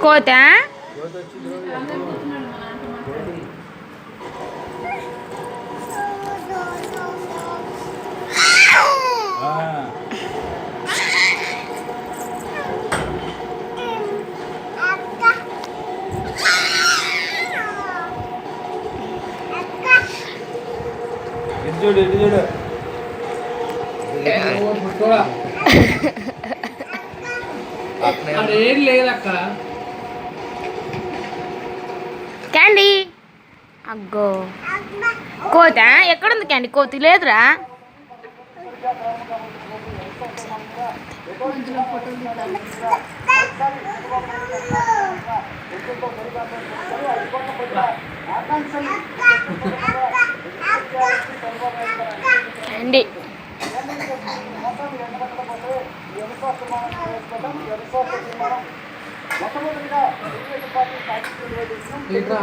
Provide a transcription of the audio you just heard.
కోత చూడు ఇటు చూడు ఏం లేదక్క క్యాండీ అగ్గో కోత ఎక్కడుంది క్యాండీ కోతి లేదురా క్యాండీ ఏంట్రా